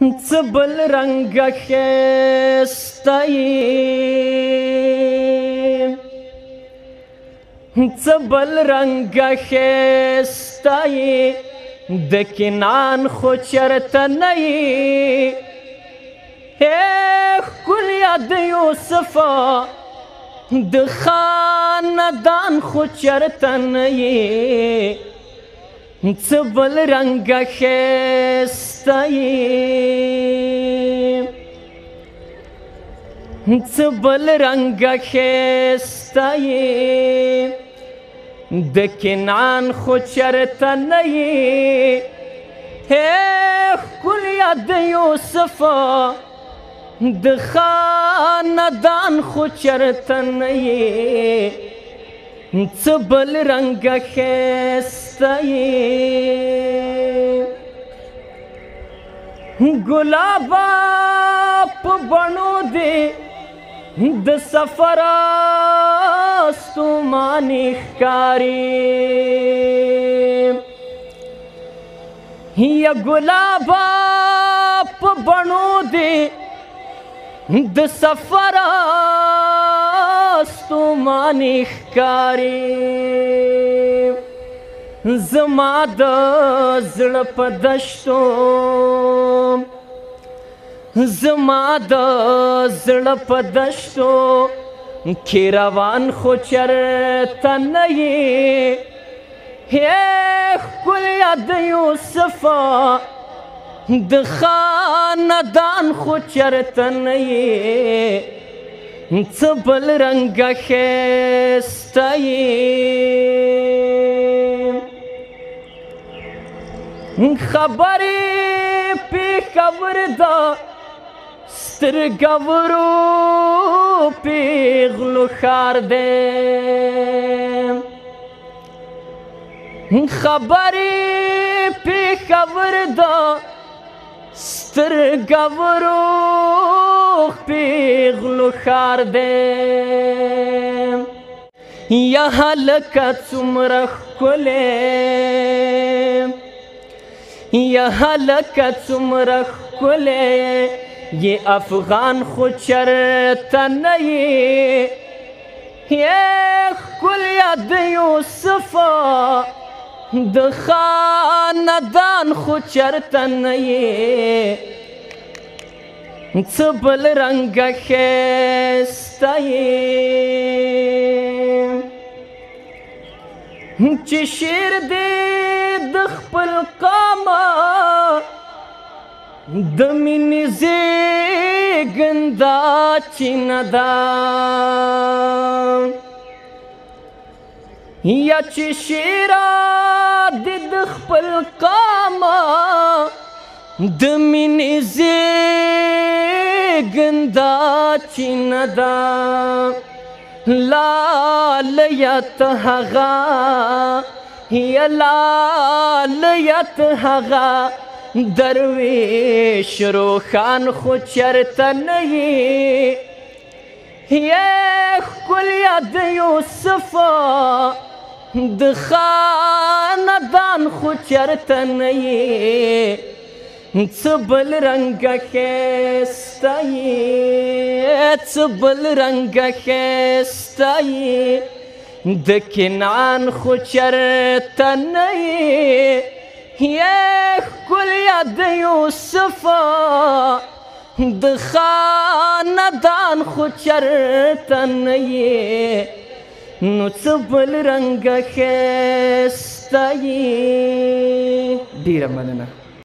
څه بل رنګه ښایسته یې څه بل رنګه ښایسته یې د کنعان خو چېرته نه یې ښکلیا د یوسفه د خاندان خو چېرته نه یې څه بل رنګه ښایسته یې څه بل رنګه ښایسته یې د کنعان خو چېرته نه یې ښکلیا د یوسفه د خاندان خو چېرته نه یې څه بل رنګه ښایسته یې ګلابه په بڼو دې د سفر ستوماني ښکاري یا ګلابه په بڼو دې د سفر ستوماني ښکاري زما د زړه په دشتو زما د زړه په دشتو کې روان خو چېرته نه یې ښکلیا د یوسفه د خاندان خو چېرته نه یې څه بل رنګه ښایسته یې خبرې پېښور ده سترګورو پېغلو ښار دی خبرې پېښور ده سترګورو پېغلو ښار دی یا هلکه څومره ښکلی یا هلکه څومره ښکلی یې افغان خو چېرته نه یې ښکلیا د یوسفه د خاندان خو چېرته نه یې څه بل رنګه ښایسته یې چې شعر دې د خپل قامه د مینې زېږنده چینه ده یا چې شعر دې د خپل قامه د مینې زېږنده چینه ده لالیه ته هغه یا لالیه ته هغه درویش روښان خو چېرته نه یې ښکلیا د یوسفه د خاندان خو چېرته نه یې څه بل رنګه ښایسته یې څه بل رنګه ښایسته یې د کنعان خو چېرته نه یې ښکلیا د یوسفه د خاندان خو چېرته نه یې نو څه بل رنګه ښایسته یې ډېره مننه